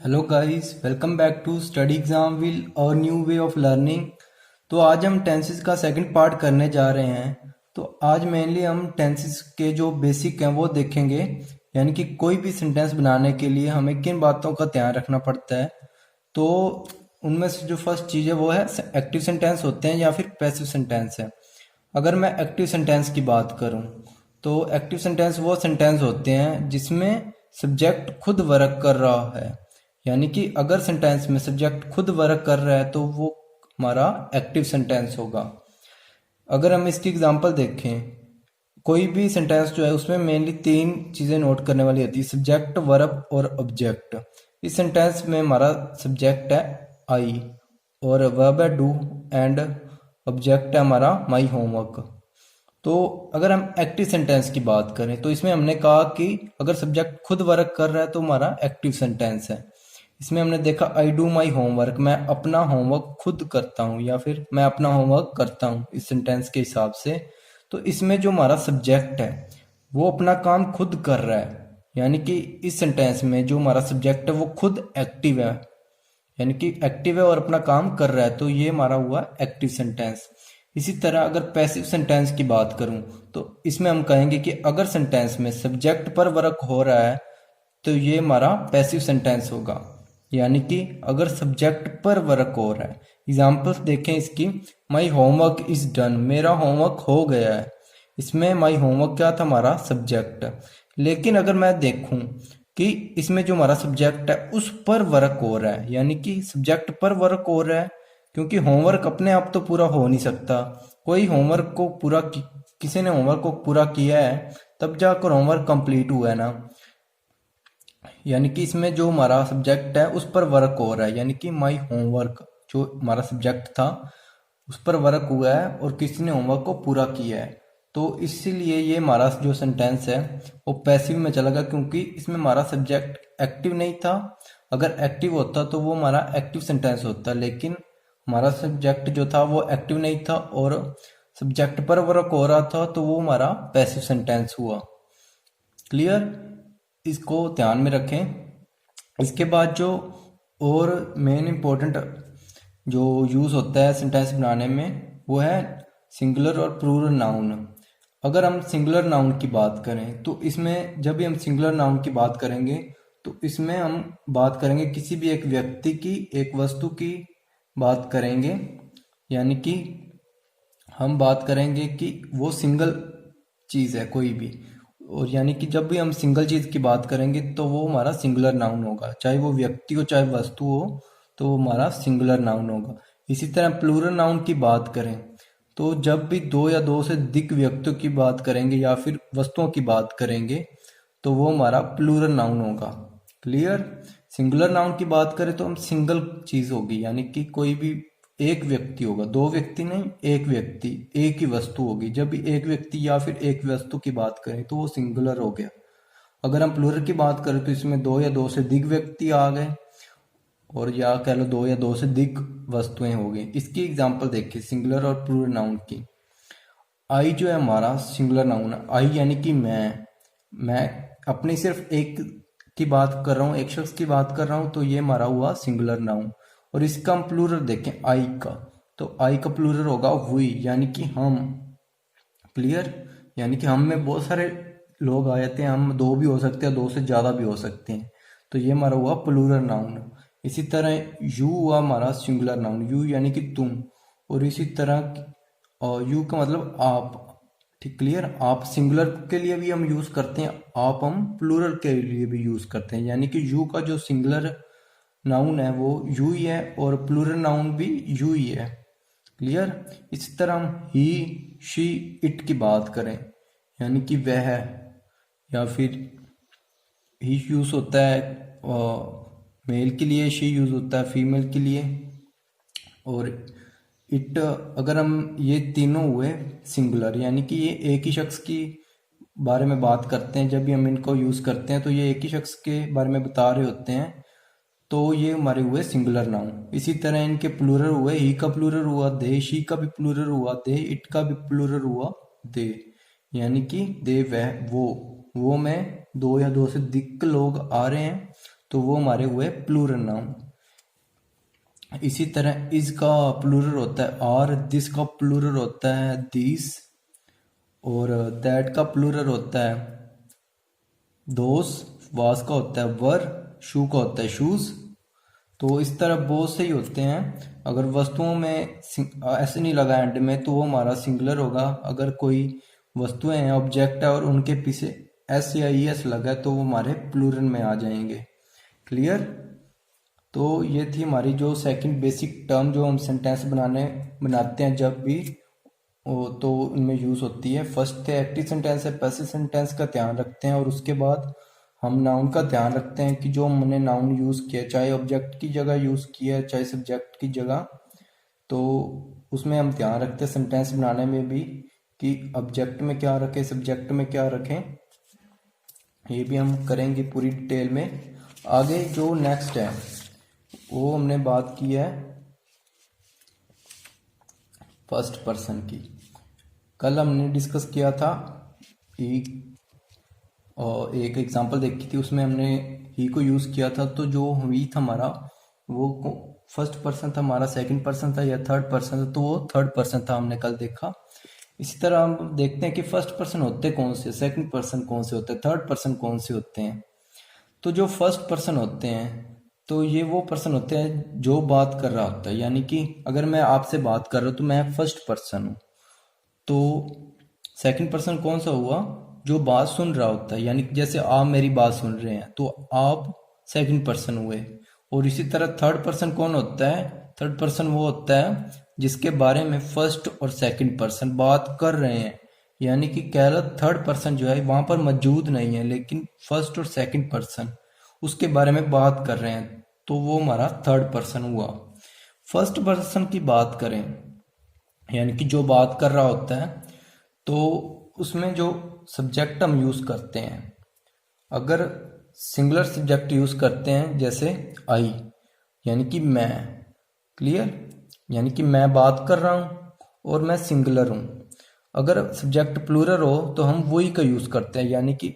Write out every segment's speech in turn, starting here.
Hello guys, welcome back to study exam will और new way of learning. तो आज हम टेंसेस का सेकंड पार्ट करने जा रहे हैं। तो आज मेनली हम टेंसेस के जो बेसिक हैं वो देखेंगे, यानी कि कोई भी सेंटेंस बनाने के लिए हमें किन बातों का ध्यान रखना पड़ता है। तो उनमें से जो फर्स्ट चीज़ है वो है एक्टिव सेंटेंस होते हैं या फिर पैसिव सेंटेंस है। अगर मैं एक्टिव सेंटेंस की बात करूं तो एक्टिव सेंटेंस वो सेंटेंस होते हैं जिसमें सब्जेक्ट खुद वर्क कर रहा है। यानी कि अगर सेंटेंस में सब्जेक्ट खुद वर्क कर रहा है तो वो हमारा एक्टिव सेंटेंस होगा। अगर हम इसकी एग्जांपल देखें, कोई भी सेंटेंस जो है उसमें मेनली तीन चीज़ें नोट करने वाली होती है, सब्जेक्ट, वर्ब और ऑब्जेक्ट। इस सेंटेंस में हमारा सब्जेक्ट है आई और वर्ब है डू एंड ऑब्जेक्ट है हमारा माई होमवर्क। तो अगर हम एक्टिव सेंटेंस की बात करें तो इसमें हमने कहा कि अगर सब्जेक्ट खुद वर्क कर रहा है तो हमारा एक्टिव सेंटेंस है। इसमें हमने देखा आई डू माई होमवर्क, मैं अपना होमवर्क खुद करता हूँ या फिर मैं अपना होमवर्क करता हूँ इस सेंटेंस के हिसाब से। तो इसमें जो हमारा सब्जेक्ट है वो अपना काम खुद कर रहा है, यानी कि इस सेंटेंस में जो हमारा सब्जेक्ट है वो खुद एक्टिव है, यानी कि एक्टिव है और अपना काम कर रहा है। तो ये हमारा हुआ एक्टिव सेंटेंस। इसी तरह अगर पैसिव सेंटेंस की बात करूं तो इसमें हम कहेंगे कि अगर सेंटेंस में सब्जेक्ट पर वर्क हो रहा है तो ये हमारा पैसिव सेंटेंस होगा, यानी कि अगर सब्जेक्ट पर वर्क हो रहा है। एग्जाम्पल्स देखें इसकी, माई होमवर्क इज डन, मेरा होमवर्क हो गया है। इसमें माई होमवर्क क्या था, हमारा सब्जेक्ट। लेकिन अगर मैं देखूं कि इसमें जो हमारा सब्जेक्ट है उस पर वर्क हो रहा है, यानी कि सब्जेक्ट पर वर्क हो रहा है, क्योंकि होमवर्क अपने आप तो पूरा हो नहीं सकता। कोई होमवर्क को पूरा किसी ने होमवर्क को पूरा किया है तब जाकर होमवर्क कंप्लीट हुआ है ना। यानी कि इसमें जो हमारा सब्जेक्ट है उस पर वर्क हो रहा है, यानी कि माई होमवर्क जो हमारा सब्जेक्ट था उस पर वर्क हुआ है और किसी ने होमवर्क को पूरा किया है। तो इसीलिए ये हमारा जो सेंटेंस है वो पैसिव में चला गया, क्योंकि इसमें हमारा सब्जेक्ट एक्टिव नहीं था। अगर एक्टिव होता तो वो हमारा एक्टिव सेंटेंस होता, लेकिन हमारा सब्जेक्ट जो था वो एक्टिव नहीं था और सब्जेक्ट पर वर्क हो रहा था, तो वो हमारा पैसिव सेंटेंस हुआ। क्लियर, इसको ध्यान में रखें। इसके बाद जो और मेन इम्पोर्टेंट जो यूज़ होता है सेंटेंस बनाने में वो है सिंगुलर और प्लूरल नाउन। अगर हम सिंगुलर नाउन की बात करें तो इसमें जब भी हम सिंगुलर नाउन की बात करेंगे तो इसमें हम बात करेंगे किसी भी एक व्यक्ति की, एक वस्तु की बात करेंगे, यानी कि हम बात करेंगे कि वो सिंगल चीज़ है कोई भी। और यानी कि जब भी हम सिंगल चीज़ की बात करेंगे तो वो हमारा सिंगुलर नाउन होगा, चाहे वो व्यक्ति हो चाहे वस्तु हो, तो वो हमारा सिंगुलर नाउन होगा। इसी तरह प्लूरल नाउन की बात करें तो जब भी दो या दो से अधिक व्यक्तियों की बात करेंगे या फिर वस्तुओं की बात करेंगे तो वो हमारा प्लूरल नाउन होगा। क्लियर, सिंगुलर नाउन की बात करें तो हम सिंगल चीज़ होगी, यानी कि कोई भी एक व्यक्ति होगा, दो व्यक्ति नहीं, एक व्यक्ति, एक ही वस्तु होगी। जब भी एक व्यक्ति या फिर एक वस्तु की बात करें तो वो सिंगुलर हो गया। अगर हम प्लूरल की बात करें तो इसमें दो या दो से अधिक व्यक्ति आ गए और या कह लो दो या दो से अधिक वस्तुएं हो गई। इसकी एग्जांपल देखिए सिंगुलर और प्लूरल नाउन की। आई जो है हमारा सिंगुलर नाउन है, आई यानी कि मैं अपनी सिर्फ एक की बात कर रहा हूँ, एक शख्स की बात कर रहा हूँ, तो ये हमारा हुआ सिंगुलर नाउन। और इसका हम प्लूरल देखें आई का, तो आई का प्लूरल होगा हुई, यानी कि हम। क्लियर, यानी कि हम में बहुत सारे लोग आ जाते हैं, हम दो भी हो सकते हैं, दो से ज़्यादा भी हो सकते हैं, तो ये हमारा हुआ प्लूरल नाउन। इसी तरह यू हुआ हमारा सिंगुलर नाउन, यू यानी कि तुम। और इसी तरह यू का मतलब आप। ठीक, क्लियर, आप सिंगुलर के लिए भी हम यूज़ करते हैं, आप हम प्लूरल के लिए भी यूज़ करते हैं, यानी कि यू का जो सिंगुलर नाउन है वो यू ही है और प्लूरल नाउन भी यू ही है। क्लियर, इसी तरह हम ही, शी, इट की बात करें, यानी कि वह, या फिर ही यूज होता है मेल के लिए, शी यूज होता है फीमेल के लिए, और इट अगर हम, ये तीनों हुए सिंगुलर, यानी कि ये एक ही शख्स की बारे में बात करते हैं। जब भी हम इनको यूज करते हैं तो ये एक ही शख्स के बारे में बता रहे होते हैं, तो ये हमारे हुए सिंगुलर नाउन। इसी तरह इनके प्लूरल हुए, ही का प्लूरल हुआ दे, शी का भी प्लूरल हुआ दे, इट का भी प्लूरल हुआ दे, यानी कि दे वह वो में दो या दो से अधिक लोग आ रहे हैं तो वो हमारे हुए प्लूरल नाउन। इसी तरह इज का प्लूरल होता है आर, दिस का प्लूरल होता है दिस, और दैट का प्लूरल होता है दोस, वास का होता है वर, शू का होता है शूज। तो इस तरह बहुत से ही होते हैं। अगर वस्तुओं में ऐसे नहीं लगा एंड में तो वो हमारा सिंगुलर होगा। अगर कोई वस्तुएं हैं, ऑब्जेक्ट है, और उनके पीछे एस या ई एस लगा है तो वो हमारे प्लूरल में आ जाएंगे। क्लियर? तो ये थी हमारी जो सेकंड बेसिक टर्म जो हम सेंटेंस बनाते हैं जब भी तो इनमें यूज होती है। फर्स्ट है एक्टिव सेंटेंस है, पैसिव सेंटेंस का ध्यान रखते हैं, और उसके बाद हम नाउन का ध्यान रखते हैं कि जो हमने नाउन यूज किया, चाहे ऑब्जेक्ट की जगह यूज किया चाहे सब्जेक्ट की जगह, तो उसमें हम ध्यान रखते हैं सेंटेंस बनाने में भी कि ऑब्जेक्ट में क्या रखें, सब्जेक्ट में क्या रखें। ये भी हम करेंगे पूरी डिटेल में। आगे जो नेक्स्ट है वो हमने बात की है फर्स्ट पर्सन की। कल हमने डिस्कस किया था एक एग्जांपल देखी थी, उसमें हमने ही को यूज किया था। तो जो ही था हमारा वो फर्स्ट पर्सन था, हमारा सेकंड पर्सन था या थर्ड पर्सन था, तो वो थर्ड पर्सन था, हमने कल देखा। इसी तरह हम देखते हैं कि फर्स्ट पर्सन होते कौन से, सेकंड पर्सन कौन से होते हैं, थर्ड पर्सन कौन से होते हैं। तो जो फर्स्ट पर्सन होते हैं तो ये वो पर्सन होते हैं जो बात कर रहा होता है। यानी कि अगर मैं आपसे बात कर रहा हूँ तो मैं फर्स्ट पर्सन हूँ। तो सेकंड पर्सन कौन सा हुआ? जो बात सुन रहा होता है, यानी कि जैसे आप मेरी बात सुन रहे हैं तो आप सेकंड पर्सन हुए। और इसी तरह थर्ड पर्सन कौन होता है? थर्ड पर्सन वो होता है जिसके बारे में फर्स्ट और सेकंड पर्सन बात कर रहे हैं। यानी कि कह लो थर्ड पर्सन जो है वहां पर मौजूद नहीं है, लेकिन फर्स्ट और सेकंड पर्सन उसके बारे में बात कर रहे हैं, तो वो हमारा थर्ड पर्सन हुआ। फर्स्ट पर्सन की बात करें, यानी कि जो बात कर रहा होता है, तो उसमें जो सब्जेक्ट हम यूज करते हैं, अगर सिंगुलर सब्जेक्ट यूज करते हैं जैसे आई, यानी कि मैं। क्लियर? यानी कि मैं बात कर रहा हूं और मैं सिंगुलर हूं। अगर सब्जेक्ट प्लूरल हो तो हम वही का यूज करते हैं, यानी कि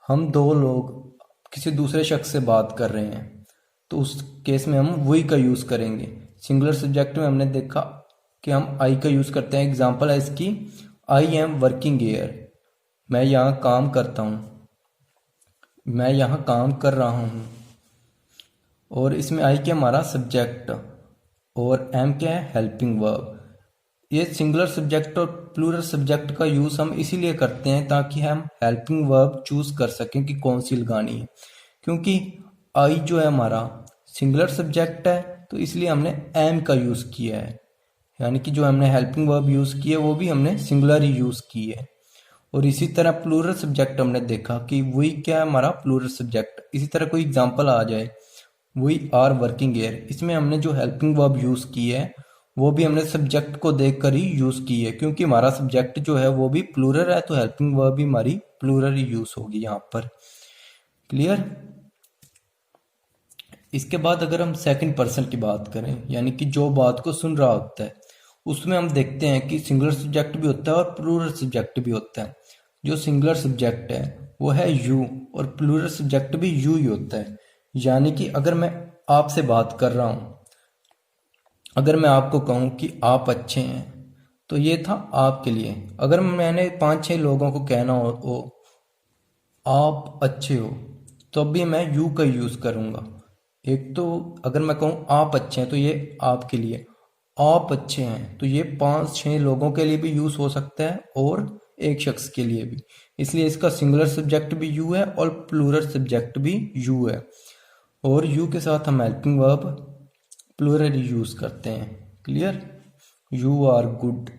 हम दो लोग किसी दूसरे शख्स से बात कर रहे हैं तो उस केस में हम वही का यूज करेंगे। सिंगुलर सब्जेक्ट में हमने देखा कि हम आई का यूज करते हैं। एग्जांपल है इसकी, आई एम वर्किंग हियर, मैं यहाँ काम करता हूँ, मैं यहाँ काम कर रहा हूँ। और इसमें आई क्या हमारा सब्जेक्ट, और एम क्या है? Helping verb. ये सिंगुलर सब्जेक्ट और प्लूरल सब्जेक्ट का यूज हम इसीलिए करते हैं ताकि हम हेल्पिंग वर्ब चूज कर सकें कि कौन सी लगानी है। क्योंकि आई जो है हमारा सिंगुलर सब्जेक्ट है तो इसलिए हमने एम का यूज किया है। यानी कि जो हमने हेल्पिंग वर्ब यूज की है वो भी हमने सिंगुलर ही यूज की है। और इसी तरह प्लूरल सब्जेक्ट हमने देखा कि वही क्या है हमारा प्लूरल सब्जेक्ट। इसी तरह कोई एग्जांपल आ जाए, वी आर वर्किंग हियर, इसमें हमने जो हेल्पिंग वर्ब यूज की है वो भी हमने सब्जेक्ट को देखकर ही यूज की है, क्योंकि हमारा सब्जेक्ट जो है वो भी प्लूरल है तो हेल्पिंग वर्ब भी हमारी प्लूरल ही यूज होगी यहाँ पर। क्लियर? इसके बाद अगर हम सेकंड पर्सन की बात करें, यानी कि जो बात को सुन रहा होता है, उसमें हम देखते हैं कि सिंगुलर सब्जेक्ट भी होता है और प्लूरल सब्जेक्ट भी होता है। जो सिंगुलर सब्जेक्ट है वो है यू, और प्लूरल सब्जेक्ट भी यू ही होता है। यानी कि अगर मैं आपसे बात कर रहा हूं, अगर मैं आपको कहूं कि आप अच्छे हैं, तो ये था आपके लिए। अगर मैंने 5-6 लोगों को कहना हो आप अच्छे हो, तो अब भी मैं यू का यूज करूंगा। एक तो अगर मैं कहूं आप अच्छे हैं तो ये आपके लिए, आप अच्छे हैं तो ये 5-6 लोगों के लिए भी यूज हो सकता है और एक शख्स के लिए भी। इसलिए इसका सिंगुलर सब्जेक्ट भी यू है और प्लूरल सब्जेक्ट भी यू है। और यू के साथ हम हेल्पिंग वर्ब प्लूरल यूज करते हैं। Clear? You are good,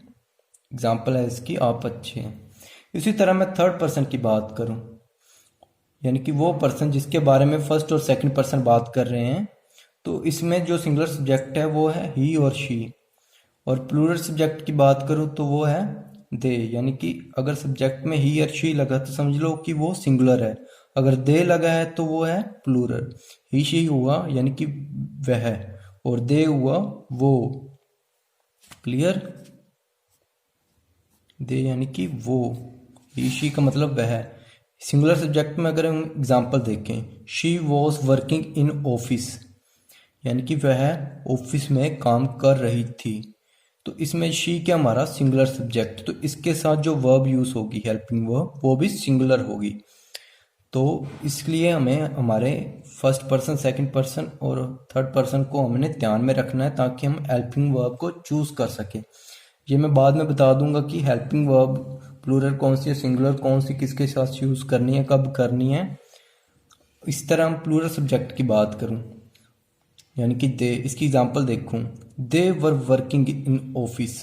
example है इसकी, आप अच्छे हैं। इसी तरह मैं थर्ड पर्सन की बात करूं, यानी कि वो पर्सन जिसके बारे में फर्स्ट और सेकंड पर्सन बात कर रहे हैं, तो इसमें जो सिंगुलर सब्जेक्ट है वो है ही और शी। और प्लूरल सब्जेक्ट की बात करूं तो वो है दे। यानी कि अगर सब्जेक्ट में ही और शी लगा तो समझ लो कि वो सिंगुलर है, अगर दे लगा है तो वो है प्लूरल। ही शी हुआ यानी कि वह, और दे हुआ वो। क्लियर? दे यानी कि वो, ही शी का मतलब वह। सिंगुलर सब्जेक्ट में अगर हम एग्जांपल देखें, she was working in office, यानी कि वह ऑफिस में काम कर रही थी। तो इसमें शी क्या हमारा सिंगुलर सब्जेक्ट, तो इसके साथ जो वर्ब यूज होगी हेल्पिंग वर्ब वो भी सिंगुलर होगी। तो इसलिए हमें हमारे फर्स्ट पर्सन, सेकंड पर्सन और थर्ड पर्सन को हमने ध्यान में रखना है ताकि हम हेल्पिंग वर्ब को चूज कर सकें। ये मैं बाद में बता दूंगा कि हेल्पिंग वर्ब प्लूरल कौन सी है, सिंगुलर कौन सी, किसके साथ यूज करनी है, कब करनी है। इस तरह हम प्लूरल सब्जेक्ट की बात करूं, यानी कि दे, इसकी एग्जांपल देखूं, दे वर वर्किंग इन ऑफिस,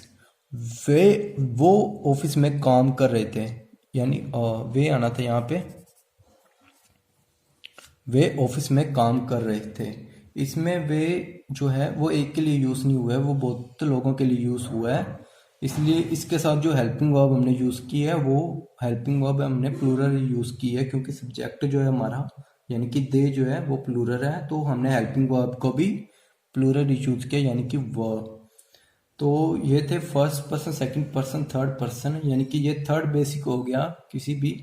वो ऑफिस में काम कर रहे थे, यानी वे आना था यहाँ पे, वे ऑफिस में काम कर रहे थे। इसमें वे जो है वो एक के लिए यूज नहीं हुआ है, वो बहुत लोगों के लिए यूज हुआ है। इसलिए इसके साथ जो हेल्पिंग वर्ब हमने यूज की है वो हेल्पिंग वर्ब हमने प्लूरल यूज की है, क्योंकि सब्जेक्ट जो है हमारा यानी कि दे जो है वो प्लूरल है, तो हमने हेल्पिंग वर्ब को भी प्लूरल यूज किया, यानी कि वर्ब। तो ये थे first person, second person, third person, यानी कि ये थर्ड बेसिक हो गया किसी भी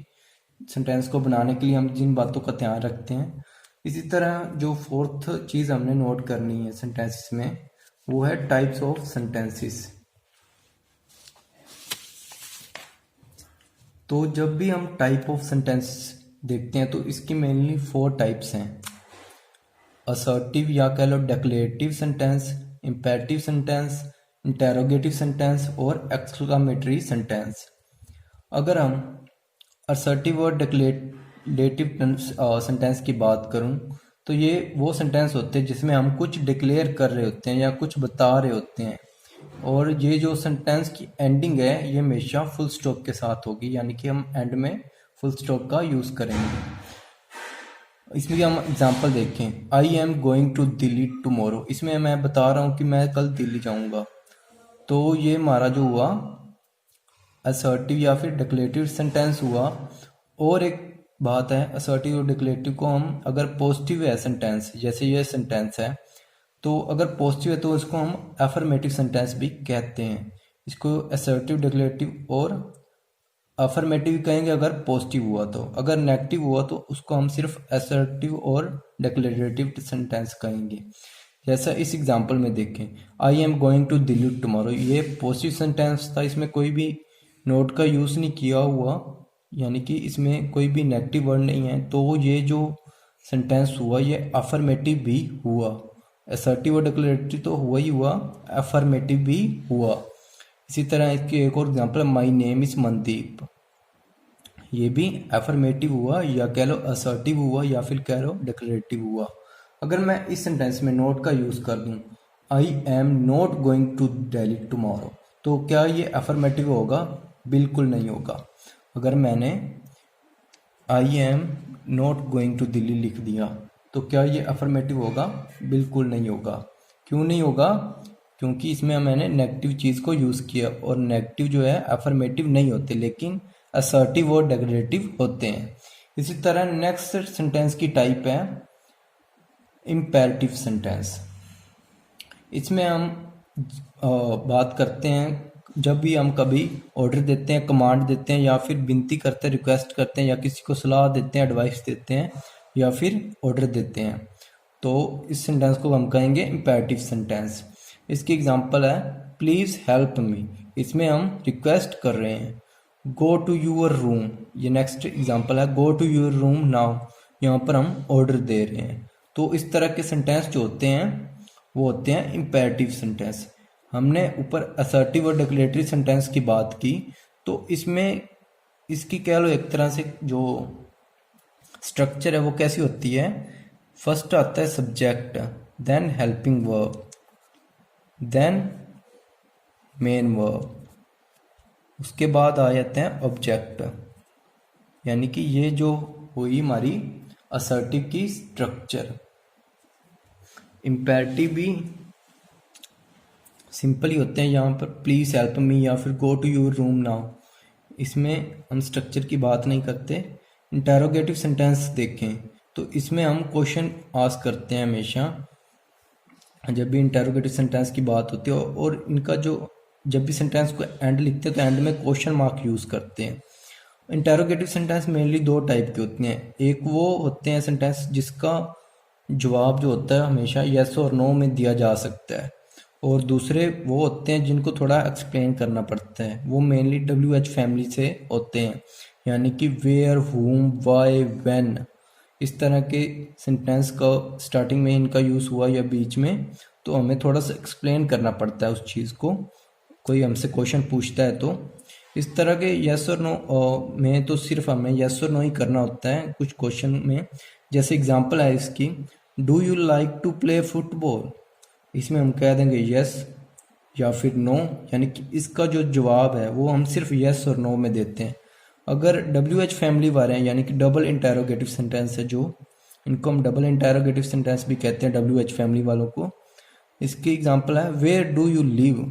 सेंटेंस को बनाने के लिए हम जिन बातों का ध्यान रखते हैं। इसी तरह जो फोर्थ चीज हमने नोट करनी है सेंटेंसेस में वो है टाइप्स ऑफ सेंटेंसेस। तो जब भी हम टाइप ऑफ सेंटेंस देखते हैं तो इसकी मेनली 4 टाइप्स हैं, असर्टिव या कह लो declarative sentence, imperative sentence, interrogative sentence और एक्सक्लेमेटरी सेंटेंस। अगर हम असर्टिव और डिक्लेरेटिव सेंटेंस की बात करूं तो ये वो सेंटेंस होते हैं जिसमें हम कुछ डिक्लेयर कर रहे होते हैं या कुछ बता रहे होते हैं, और ये जो सेंटेंस की एंडिंग है ये हमेशा फुल स्टॉप के साथ होगी, यानी कि हम एंड में फुल स्टॉप का यूज करेंगे। इसमें हम एग्जांपल देखें, I am going to Delhi tomorrow, इसमें मैं बता रहा हूँ कि मैं कल दिल्ली जाऊंगा। तो ये हमारा जो हुआ असर्टिव या फिर डिक्लेरेटिव सेंटेंस हुआ। और एक बात है, असर्टिव और डिक्लेरेटिव को हम अगर पॉजिटिव है सेंटेंस, जैसे ये सेंटेंस है, तो अगर पॉजिटिव है तो इसको हम अफर्मेटिव सेंटेंस भी कहते हैं। इसको असर्टिव, डिक्लेरेटिव और अफर्मेटिव कहेंगे अगर पॉजिटिव हुआ तो, अगर नेगेटिव हुआ तो उसको हम सिर्फ असर्टिव और डिक्लेरेटिव सेंटेंस कहेंगे। जैसा इस एग्जांपल में देखें, I am going to Delhi tomorrow, ये पॉजिटिव सेंटेंस था, इसमें कोई भी नोट का यूज नहीं किया हुआ, यानी कि इसमें कोई भी नेगेटिव वर्ड नहीं है, तो ये जो सेंटेंस हुआ ये अफर्मेटिव भी हुआ। असर्टिव और डिक्लेरेटिव तो हुआ ही हुआ, अफर्मेटिव भी हुआ। इसी तरह इसकी एक और example, my name is Mandeep, ये भी अफर्मेटिव हुआ या कह लो असर्टिव हुआ या फिर कह लो डिक्लेरेटिव हुआ। अगर मैं इस सेंटेंस में नोट का यूज कर दूं, I am not going to Delhi tomorrow, तो क्या ये अफर्मेटिव होगा? बिल्कुल नहीं होगा। अगर मैंने I am not going to Delhi लिख दिया तो क्या ये अफर्मेटिव होगा? बिल्कुल नहीं होगा। क्यों नहीं होगा? क्योंकि इसमें मैंने नेगेटिव चीज को यूज किया, और नेगेटिव जो है अफर्मेटिव नहीं होते लेकिन असर्टिव और डिक्लेरेटिव होते हैं। इसी तरह नेक्स्ट सेंटेंस की टाइप है इम्पेरेटिव सेंटेंस। इसमें हम बात करते हैं जब भी हम कभी ऑर्डर देते हैं, कमांड देते हैं, या फिर विनती करते हैं, रिक्वेस्ट करते हैं, या किसी को सलाह देते हैं, एडवाइस देते हैं, या फिर ऑर्डर देते हैं, तो इस सेंटेंस को हम कहेंगे इम्पेरेटिव सेंटेंस। इसकी एग्जांपल है प्लीज हेल्प मी, इसमें हम रिक्वेस्ट कर रहे हैं। गो टू यूर रूम, ये नेक्स्ट एग्जांपल है, go to your room now, यहाँ पर हम ऑर्डर दे रहे हैं। तो इस तरह के सेंटेंस जो होते हैं वो होते हैं इम्पेरेटिव सेंटेंस। हमने ऊपर असर्टिव और डिक्लेरेटिव सेंटेंस की बात की, तो इसमें इसकी कह लो एक तरह से जो स्ट्रक्चर है वो कैसी होती है, फर्स्ट आता है subject, then helping verb, then main verb, उसके बाद आ जाते हैं ऑब्जेक्ट। यानी कि ये जो हुई हमारी असर्टिव की स्ट्रक्चर। इम्पेरेटिव भी सिंपल ही होते हैं, यहाँ पर प्लीज हेल्प मी या फिर go to your room now, इसमें हम स्ट्रक्चर की बात नहीं करते। इंटेरोगेटिव सेंटेंस देखें तो इसमें हम क्वेश्चन आस्क करते हैं हमेशा जब भी इंटेरोगेटिव सेंटेंस की बात होती है, और इनका जो जब भी सेंटेंस को एंड लिखते हैं तो एंड में क्वेश्चन मार्क यूज करते हैं। इंटेरोगेटिव सेंटेंस मेनली दो टाइप की होती हैं। एक वो होते हैं सेंटेंस जिसका जवाब जो होता है हमेशा यस और नो में दिया जा सकता है, और दूसरे वो होते हैं जिनको थोड़ा एक्सप्लेन करना पड़ता है। वो मेनली WH फैमिली से होते हैं, यानी कि वेयर, हुम, वाई, व्हेन, इस तरह के सेंटेंस का स्टार्टिंग में इनका यूज़ हुआ या बीच में, तो हमें थोड़ा सा एक्सप्लेन करना पड़ता है उस चीज़ को, कोई हमसे क्वेश्चन पूछता है तो। इस तरह के यस और नो में तो सिर्फ हमें यस और नो ही करना होता है कुछ क्वेश्चन में। जैसे एग्जांपल है इसकी, do you like to play football, इसमें हम कह देंगे यस या फिर नो, यानी कि इसका जो जवाब है वो हम सिर्फ यस और नो में देते हैं। अगर WH फैमिली वाले हैं, यानी कि डबल इंटेरोगेटिव सेंटेंस है जो, इनको हम डबल इंटेरोगेटिव सेंटेंस भी कहते हैं WH फैमिली वालों को। इसकी एग्जांपल है वेयर डू यू लिव,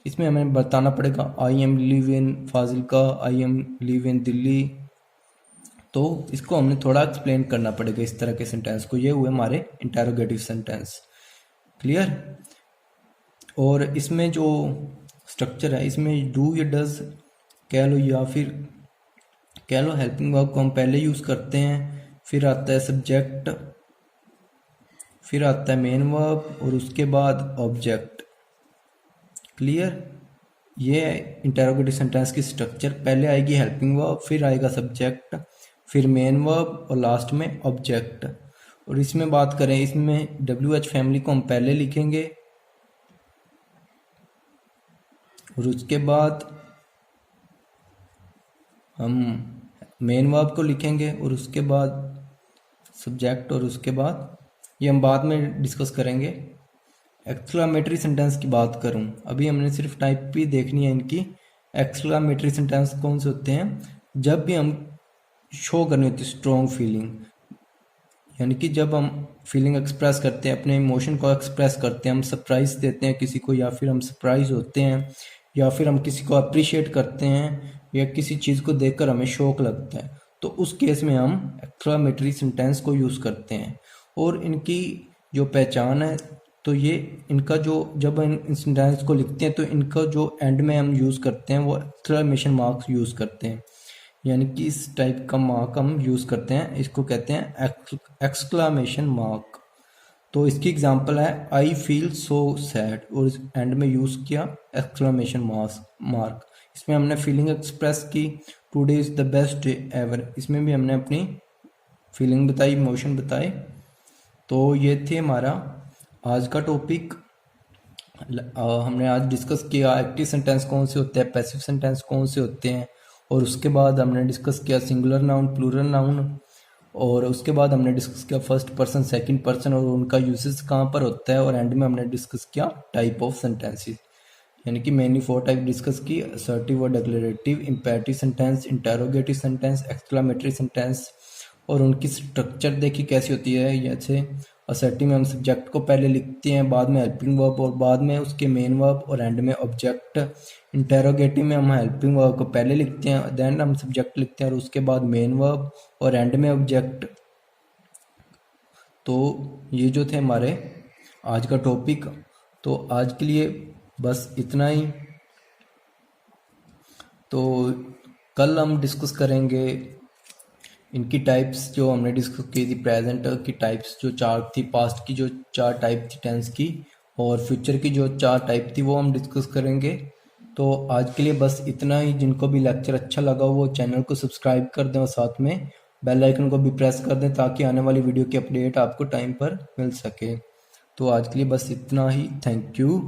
इसमें हमें बताना पड़ेगा I am live in Fazilka, I am live in Delhi. तो इसको हमने थोड़ा एक्सप्लेन करना पड़ेगा इस तरह के सेंटेंस को। ये हुए हमारे इंटेरोगेटिव सेंटेंस। क्लियर। और इसमें जो स्ट्रक्चर है, इसमें डू या डज कह लो या फिर कह लो हेल्पिंग वर्ब को हम पहले यूज़ करते हैं, फिर आता है सब्जेक्ट, फिर आता है मेन वर्ब और उसके बाद ऑब्जेक्ट। क्लियर। ये इंटेरोगेटिव सेंटेंस की स्ट्रक्चर, पहले आएगी हेल्पिंग वर्ब, फिर आएगा सब्जेक्ट, फिर मेन वर्ब और लास्ट में ऑब्जेक्ट। और इसमें बात करें, इसमें WH फैमिली को हम पहले लिखेंगे और उसके बाद हम मेन वर्ब को लिखेंगे और उसके बाद सब्जेक्ट, और उसके बाद ये हम बाद में डिस्कस करेंगे। एक्सक्लामेटरी सेंटेंस की बात करूं, अभी हमने सिर्फ टाइप भी देखनी है इनकी। एक्सक्लामेटरी सेंटेंस कौन से होते हैं? जब भी हम शो करनी होती है स्ट्रॉन्ग फीलिंग, यानी कि जब हम फीलिंग एक्सप्रेस करते हैं, अपने इमोशन को एक्सप्रेस करते हैं, हम सरप्राइज देते हैं किसी को, या फिर हम सरप्राइज होते हैं, या फिर हम किसी को अप्रिशिएट करते हैं, या किसी चीज़ को देखकर हमें शौक लगता है, तो उस केस में हम एक्सक्लामेटरी सेंटेंस को यूज़ करते हैं। और इनकी जो पहचान है, तो ये इनका जो जब इन सेंटेंस को लिखते हैं तो इनका जो एंड में हम यूज़ करते हैं वो एक्सक्लेमेशन मार्क्स यूज़ करते हैं, यानी कि इस टाइप का मार्क हम यूज़ करते हैं, इसको कहते हैं एक्सक्लामेशन मार्क। तो इसकी एग्जांपल है आई फील सो सैड, और एंड में यूज़ किया एक्सक्लामेशन मार्क। इसमें हमने फीलिंग एक्सप्रेस की, today is the best day ever, इसमें भी हमने अपनी फीलिंग बताई, इमोशन बताए। तो ये थे हमारा आज का टॉपिक। हमने आज डिस्कस किया एक्टिव सेंटेंस कौन से होते हैं, पैसिव सेंटेंस कौन से होते हैं, और उसके बाद हमने डिस्कस किया सिंगुलर नाउन, प्लूरल नाउन, और उसके बाद हमने डिस्कस किया फर्स्ट पर्सन, सेकंड पर्सन और उनका यूसेज कहाँ पर होता है, और एंड में हमने डिस्कस किया टाइप ऑफ सेंटेंसेस, यानी कि मेनली 4 टाइप डिस्कस की, असर्टिव और declarative, imperative sentence, interrogative sentence, exclamatory sentence, और उनकी स्ट्रक्चर देखी कैसी होती है। जैसे असर्टिव में हम सब्जेक्ट को पहले लिखते हैं, बाद में हेल्पिंग वर्ब और बाद में उसके मेन वर्ब और एंड में ऑब्जेक्ट। इंटेरोगेटिव में हम हेल्पिंग वर्ब को पहले लिखते हैं, देन हम सब्जेक्ट लिखते हैं और उसके बाद मेन वर्ब और एंड में ऑब्जेक्ट। तो ये जो थे हमारे आज का टॉपिक, तो आज के लिए बस इतना ही। तो कल हम डिस्कस करेंगे इनकी टाइप्स, जो हमने डिस्कस की थी प्रेजेंट की टाइप्स जो 4 थी, पास्ट की जो 4 टाइप थी टेंस की, और फ्यूचर की जो 4 टाइप थी वो हम डिस्कस करेंगे। तो आज के लिए बस इतना ही। जिनको भी लेक्चर अच्छा लगा वो चैनल को सब्सक्राइब कर दें और साथ में बेल आइकन को भी प्रेस कर दें, ताकि आने वाली वीडियो की अपडेट आपको टाइम पर मिल सके। तो आज के लिए बस इतना ही। Thank you.